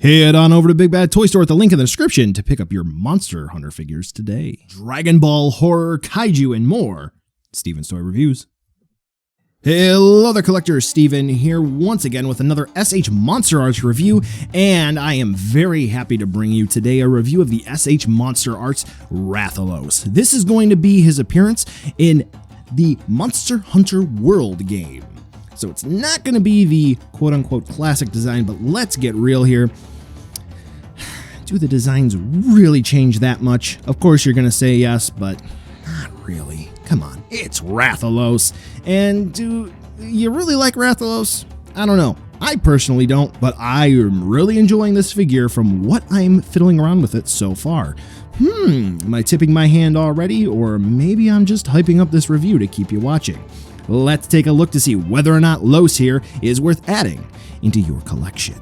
Head on over to Big Bad Toy Store at the link in the description to pick up your Monster Hunter figures today. Dragon Ball, horror, kaiju, and more. Steven's Toy Reviews. Hello there, collector. Steven here once again with another SH MonsterArts review, and I am very happy to bring you today a review of the SH MonsterArts Rathalos. This is going to be his appearance in the Monster Hunter World game. So it's not going to be the quote-unquote classic design, but let's get real here. Do the designs really change that much? Of course you're going to say yes, but not really. Come on, it's Rathalos. And do you really like Rathalos? I don't know. I personally don't, but I am really enjoying this figure from what I'm fiddling around with it so far. Am I tipping my hand already? Or maybe I'm just hyping up this review to keep you watching. Let's take a look to see whether or not Los here is worth adding into your collection.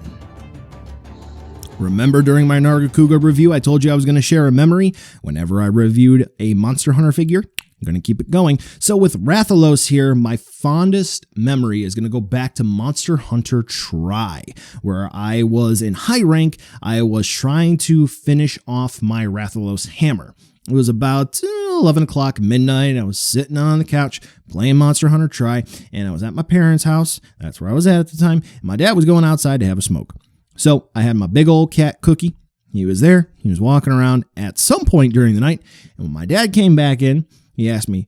Remember during my Nargacuga review, I told you I was going to share a memory whenever I reviewed a Monster Hunter figure? I'm going to keep it going. So with Rathalos here, my fondest memory is going to go back to Monster Hunter Tri, where I was in high rank. I was trying to finish off my Rathalos hammer. It was about 11 o'clock midnight. I was sitting on the couch playing Monster Hunter Tri, and I was at my parents' house. That's where I was at the time. And my dad was going outside to have a smoke. So I had my big old cat Cookie. He was there. He was walking around at some point during the night. And when my dad came back in, he asked me,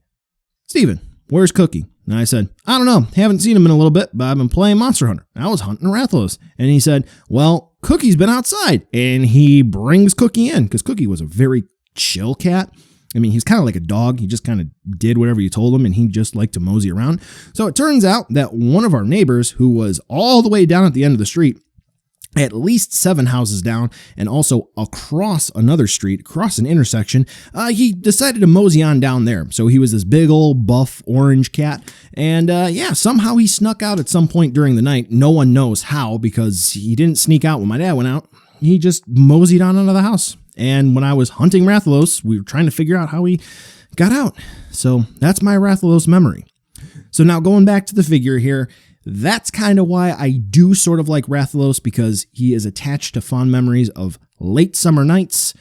"Steven, where's Cookie?" And I said, "I don't know. Haven't seen him in a little bit, but I've been playing Monster Hunter. I was hunting Rathalos." And he said, "Well, Cookie's been outside." And he brings Cookie in because Cookie was a very chill cat. I mean, he's kind of like a dog. He just kind of did whatever you told him, and he just liked to mosey around. So it turns out that one of our neighbors, who was all the way down at the end of the street, at least 7 houses down, and also across another street, across an intersection, he decided to mosey on down there. So he was this big old buff orange cat, and yeah, somehow he snuck out at some point during the night. No one knows how, because he didn't sneak out when my dad went out. He just moseyed on out of the house. And when I was hunting Rathalos, we were trying to figure out how he got out. So that's my Rathalos memory. So now going back to the figure here, that's kind of why I do sort of like Rathalos, because he is attached to fond memories of late summer nights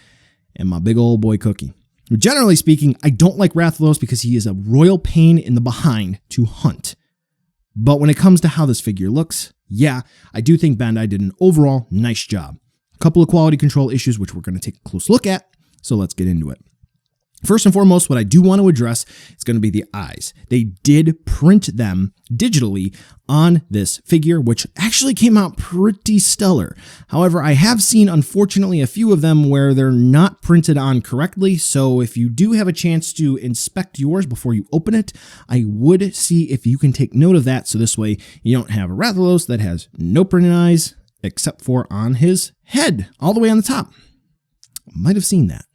and my big old boy Cookie. Generally speaking, I don't like Rathalos because he is a royal pain in the behind to hunt. But when it comes to how this figure looks, yeah, I do think Bandai did an overall nice job. A couple of quality control issues, which we're going to take a close look at, so let's get into it. First and foremost, what I do want to address is going to be the eyes. They did print them digitally on this figure, which actually came out pretty stellar. However, I have seen, unfortunately, a few of them where they're not printed on correctly, so if you do have a chance to inspect yours before you open it, I would see if you can take note of that, so this way you don't have a Rathalos that has no printed eyes, except for on his head, all the way on the top. Might have seen that.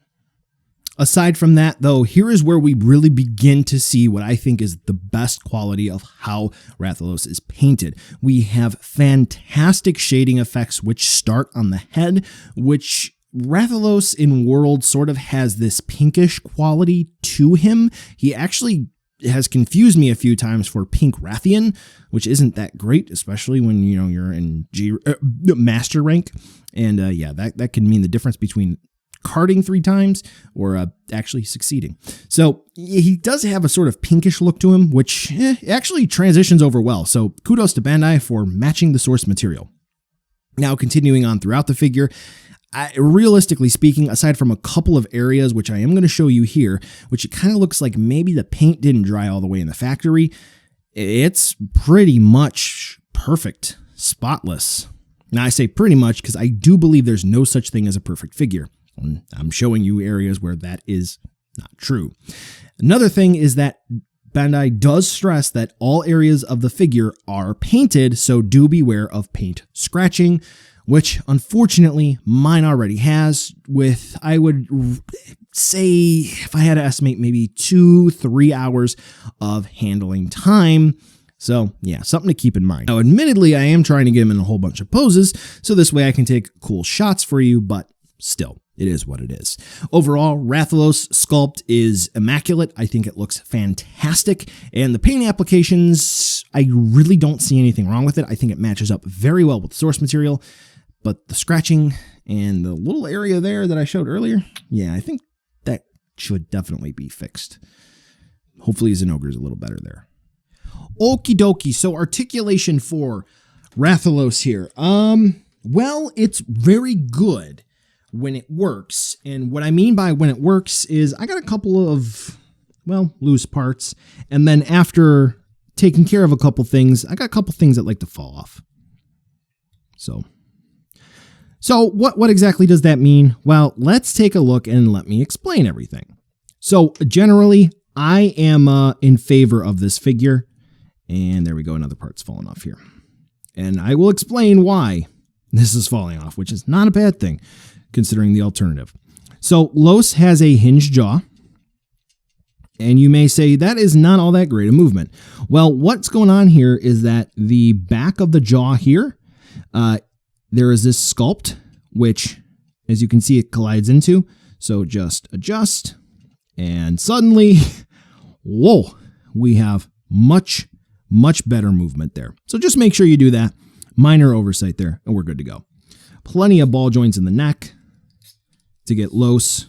Aside from that, though, here is where we really begin to see what I think is the best quality of how Rathalos is painted. We have fantastic shading effects which start on the head, which Rathalos in World sort of has this pinkish quality to him. He actually has confused me a few times for Pink Rathian, which isn't that great, especially when you're in Master rank. And yeah, that can mean the difference between carding 3 times or actually succeeding. So he does have a sort of pinkish look to him, which actually transitions over well. So kudos to Bandai for matching the source material. Now continuing on throughout the figure, realistically speaking, aside from a couple of areas, which I am going to show you here, which it kind of looks like maybe the paint didn't dry all the way in the factory, it's pretty much perfect, spotless. Now I say pretty much because I do believe there's no such thing as a perfect figure. I'm showing you areas where that is not true. Another thing is that Bandai does stress that all areas of the figure are painted, so do beware of paint scratching, which unfortunately mine already has, with, I would say, if I had to estimate, maybe 2-3 hours of handling time. So yeah, something to keep in mind. Now, admittedly, I am trying to get him in a whole bunch of poses, so this way I can take cool shots for you, but still, it is what it is. Overall, Rathalos sculpt is immaculate. I think it looks fantastic. And the paint applications, I really don't see anything wrong with it. I think it matches up very well with the source material. But the scratching and the little area there that I showed earlier, yeah, I think that should definitely be fixed. Hopefully Zinogre is a little better there. Okie dokie. So articulation for Rathalos here. Well, it's very good when it works. And what I mean by when it works is I got a couple of, well, loose parts. And then after taking care of a couple things, I got a couple things that like to fall off. So what exactly does that mean? Well, let's take a look and let me explain everything. So generally, I am in favor of this figure. And there we go, another part's falling off here. And I will explain why this is falling off, which is not a bad thing, considering the alternative. So Los has a hinged jaw. And you may say that is not all that great a movement. Well, what's going on here is that the back of the jaw here, there is this sculpt, which, as you can see, it collides into. So just adjust, and suddenly, whoa, we have much better movement there. So just make sure you do that. Minor oversight there, and we're good to go. Plenty of ball joints in the neck to get Los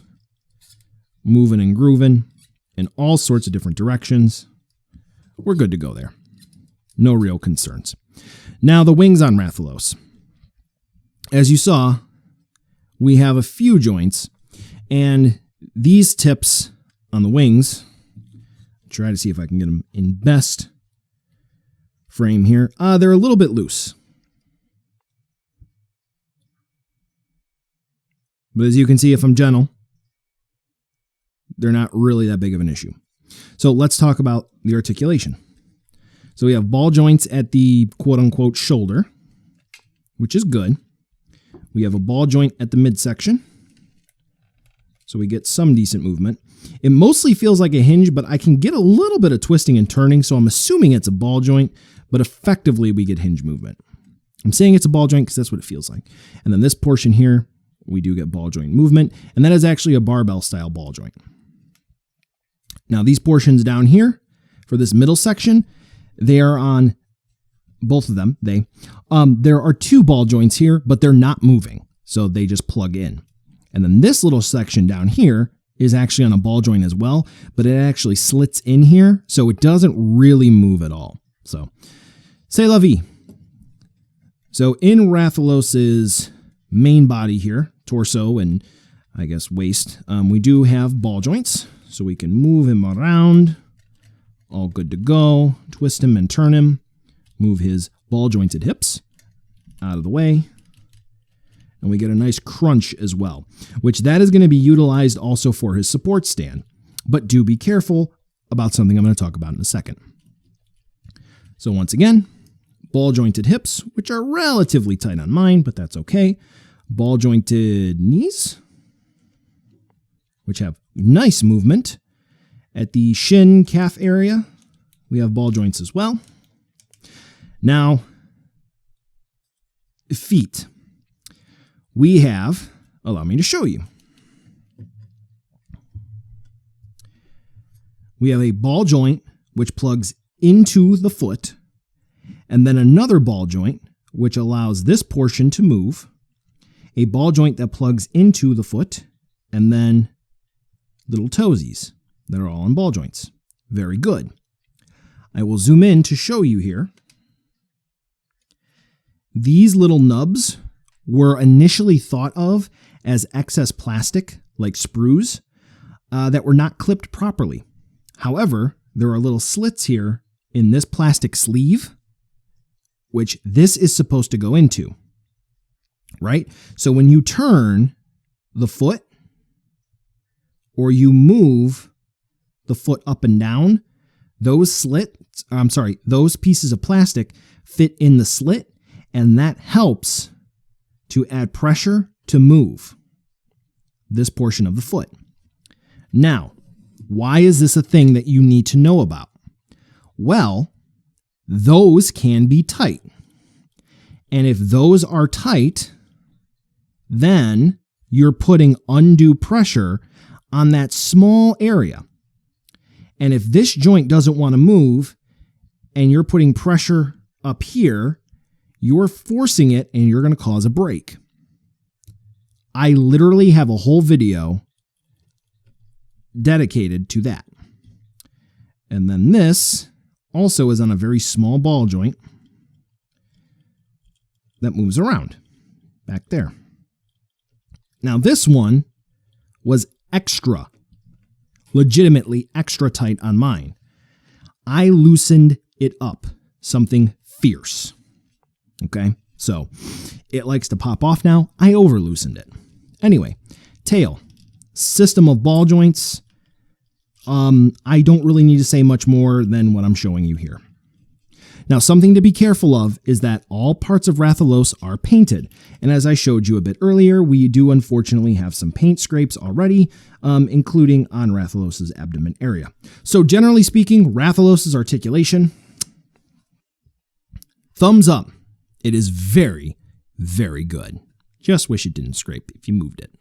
moving and grooving in all sorts of different directions. We're good to go there. No real concerns. Now the wings on Rathalos. As you saw, we have a few joints, and these tips on the wings, try to see if I can get them in best frame here. They're a little bit loose. But as you can see, if I'm gentle, they're not really that big of an issue. So let's talk about the articulation. So we have ball joints at the quote-unquote shoulder, which is good. We have a ball joint at the midsection, so we get some decent movement. It mostly feels like a hinge, but I can get a little bit of twisting and turning, so I'm assuming it's a ball joint, but effectively we get hinge movement. I'm saying it's a ball joint because that's what it feels like. And then this portion here, we do get ball joint movement, and that is actually a barbell-style ball joint. Now these portions down here, for this middle section, they are on both of them. There are two ball joints here, but they're not moving, so they just plug in. And then this little section down here is actually on a ball joint as well, but it actually slits in here, so it doesn't really move at all. So, c'est la vie. So in Rathalos's main body here, torso and I guess waist, we do have ball joints, so we can move him around. All good to go. Twist him and turn him. Move his ball jointed hips out of the way. And we get a nice crunch as well, which that is going to be utilized also for his support stand. But do be careful about something I'm going to talk about in a second. So once again, ball jointed hips, which are relatively tight on mine, but that's okay. Ball jointed knees, which have nice movement. At the shin calf area, we have ball joints as well. Now, feet. We have, allow me to show you. We have a ball joint which plugs into the foot, and then another ball joint which allows this portion to move, a ball joint that plugs into the foot, and then little toesies that are all in ball joints. Very good. I will zoom in to show you here. These little nubs were initially thought of as excess plastic, like sprues, that were not clipped properly. However, there are little slits here in this plastic sleeve, which this is supposed to go into, right? So when you turn the foot or you move the foot up and down, those pieces of plastic fit in the slit, and that helps to add pressure to move this portion of the foot. Now, why is this a thing that you need to know about? Well, those can be tight. And if those are tight, then you're putting undue pressure on that small area. And if this joint doesn't want to move and you're putting pressure up here, you're forcing it and you're going to cause a break. I literally have a whole video dedicated to that. And then this also is on a very small ball joint that moves around back there. Now this one was extra, legitimately extra tight on mine. I loosened it up, something fierce. Okay, so it likes to pop off now. I over loosened it. Anyway, tail, system of ball joints. I don't really need to say much more than what I'm showing you here. Now, something to be careful of is that all parts of Rathalos are painted. And as I showed you a bit earlier, we do unfortunately have some paint scrapes already, including on Rathalos' abdomen area. So generally speaking, Rathalos' articulation, thumbs up. It is very, very good. Just wish it didn't scrape if you moved it.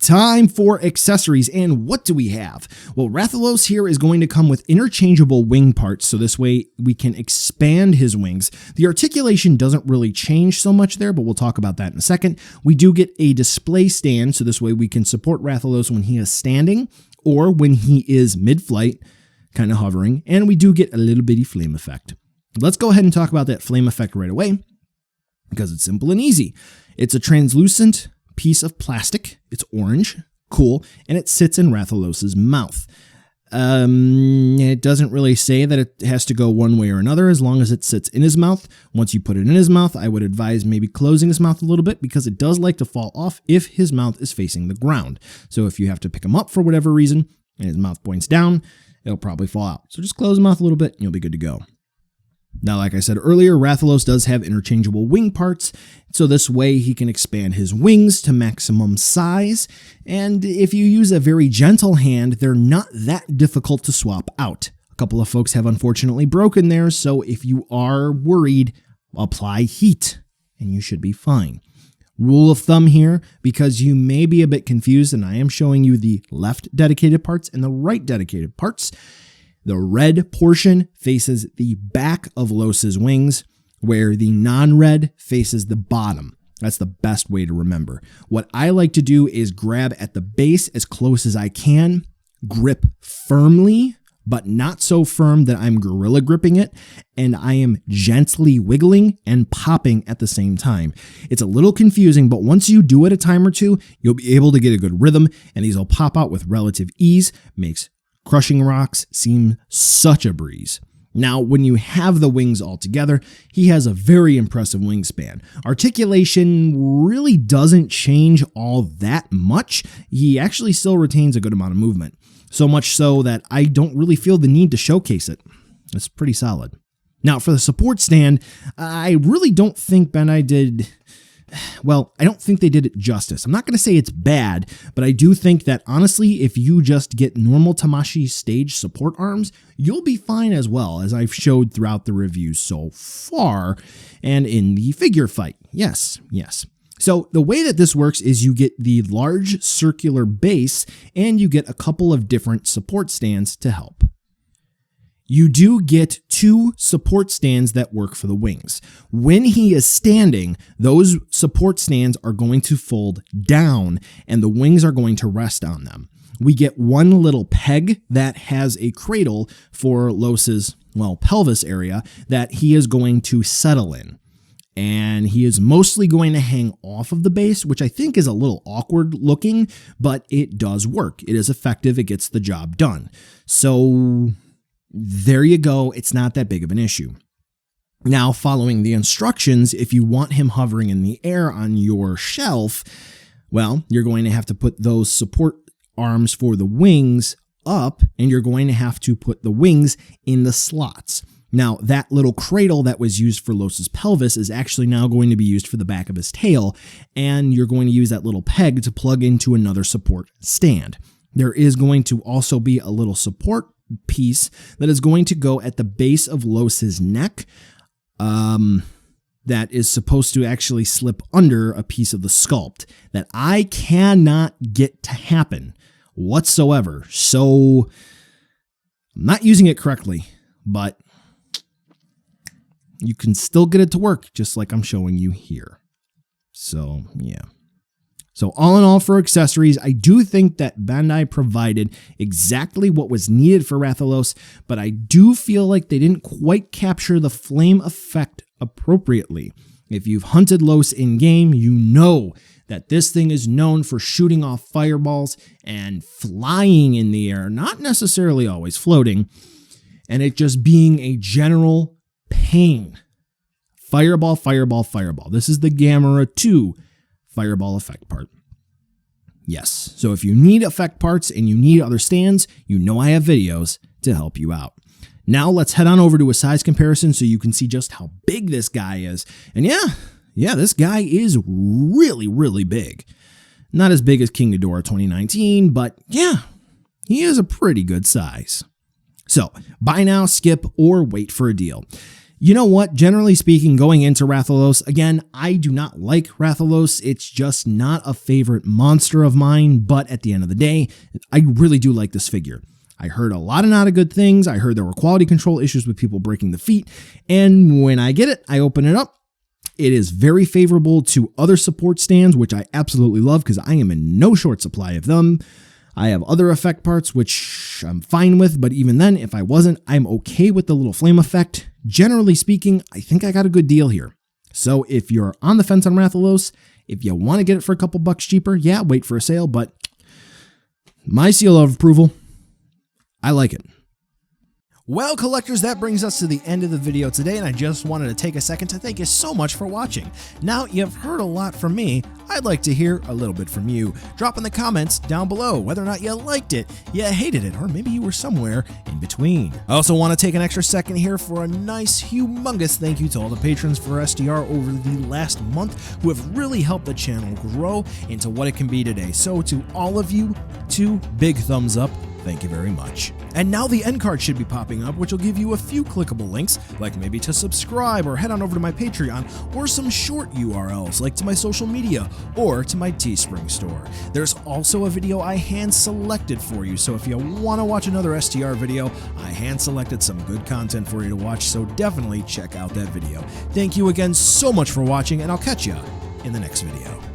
Time for accessories, and what do we have? Well, Rathalos here is going to come with interchangeable wing parts, so this way we can expand his wings. The articulation doesn't really change so much there, but we'll talk about that in a second. We do get a display stand, so this way we can support Rathalos when he is standing or when he is mid-flight, kind of hovering, and we do get a little bitty flame effect. Let's go ahead and talk about that flame effect right away, because it's simple and easy. It's a translucent piece of plastic. It's orange, cool, and it sits in Rathalos' mouth. It doesn't really say that it has to go one way or another as long as it sits in his mouth. Once you put it in his mouth, I would advise maybe closing his mouth a little bit because it does like to fall off if his mouth is facing the ground. So if you have to pick him up for whatever reason and his mouth points down, it'll probably fall out. So just close his mouth a little bit and you'll be good to go. Now, like I said earlier, Rathalos does have interchangeable wing parts, so this way he can expand his wings to maximum size, and if you use a very gentle hand, they're not that difficult to swap out. A couple of folks have unfortunately broken theirs, so if you are worried, apply heat, and you should be fine. Rule of thumb here, because you may be a bit confused, and I am showing you the left dedicated parts and the right dedicated parts. The red portion faces the back of Los's wings, where the non-red faces the bottom. That's the best way to remember. What I like to do is grab at the base as close as I can, grip firmly, but not so firm that I'm gorilla gripping it, and I am gently wiggling and popping at the same time. It's a little confusing, but once you do it a time or two, you'll be able to get a good rhythm, and these will pop out with relative ease, makes crushing rocks seem such a breeze. Now, when you have the wings all together, he has a very impressive wingspan. Articulation really doesn't change all that much. He actually still retains a good amount of movement. So much so that I don't really feel the need to showcase it. It's pretty solid. Now, for the support stand, I really don't think Bandai did... Well, I don't think they did it justice. I'm not going to say it's bad, but I do think that honestly, if you just get normal Tamashii stage support arms, you'll be fine as well, as I've showed throughout the reviews so far and in the figure fight. Yes. So the way that this works is you get the large circular base and you get a couple of different support stands to help. You do get 2 support stands that work for the wings. When he is standing, those support stands are going to fold down and the wings are going to rest on them. We get one little peg that has a cradle for Los's, pelvis area that he is going to settle in. And he is mostly going to hang off of the base, which I think is a little awkward looking, but it does work. It is effective. It gets the job done. So there you go. It's not that big of an issue. Now, following the instructions, if you want him hovering in the air on your shelf, you're going to have to put those support arms for the wings up, and you're going to have to put the wings in the slots. Now, that little cradle that was used for Los's pelvis is actually now going to be used for the back of his tail, and you're going to use that little peg to plug into another support stand. There is going to also be a little support piece that is going to go at the base of Los's neck that is supposed to actually slip under a piece of the sculpt that I cannot get to happen whatsoever. So I'm not using it correctly, but you can still get it to work just like I'm showing you here. So yeah. So all in all, for accessories, I do think that Bandai provided exactly what was needed for Rathalos, but I do feel like they didn't quite capture the flame effect appropriately. If you've hunted Los in-game, you know that this thing is known for shooting off fireballs and flying in the air, not necessarily always floating, and it just being a general pain. Fireball, fireball, fireball. This is the Gamera 2 fireball effect part. Yes, so if you need effect parts and you need other stands, you know I have videos to help you out. Now let's head on over to a size comparison so you can see just how big this guy is. And yeah, this guy is really, really big. Not as big as King Ghidorah 2019, but yeah, he is a pretty good size. So buy now, skip, or wait for a deal. You know what? Generally speaking, going into Rathalos, again, I do not like Rathalos. It's just not a favorite monster of mine, but at the end of the day, I really do like this figure. I heard a lot of not good things. I heard there were quality control issues with people breaking the feet, and when I get it, I open it up. It is very favorable to other support stands, which I absolutely love because I am in no short supply of them. I have other effect parts, which I'm fine with, but even then, if I wasn't, I'm okay with the little flame effect. Generally speaking, I think I got a good deal here. So if you're on the fence on Rathalos, if you want to get it for a couple bucks cheaper, yeah, wait for a sale, but my seal of approval, I like it. Well, collectors, that brings us to the end of the video today, and I just wanted to take a second to thank you so much for watching. Now you've heard a lot from me, I'd like to hear a little bit from you. Drop in the comments down below whether or not you liked it, you hated it, or maybe you were somewhere in between. I also want to take an extra second here for a nice, humongous thank you to all the patrons for SDR over the last month who have really helped the channel grow into what it can be today. So to all of you, 2 big thumbs up. Thank you very much. And now the end card should be popping up, which will give you a few clickable links, like maybe to subscribe or head on over to my Patreon, or some short URLs like to my social media or to my Teespring store. There's also a video I hand selected for you, so if you want to watch another STR video, I hand selected some good content for you to watch, so definitely check out that video. Thank you again so much for watching, and I'll catch you in the next video.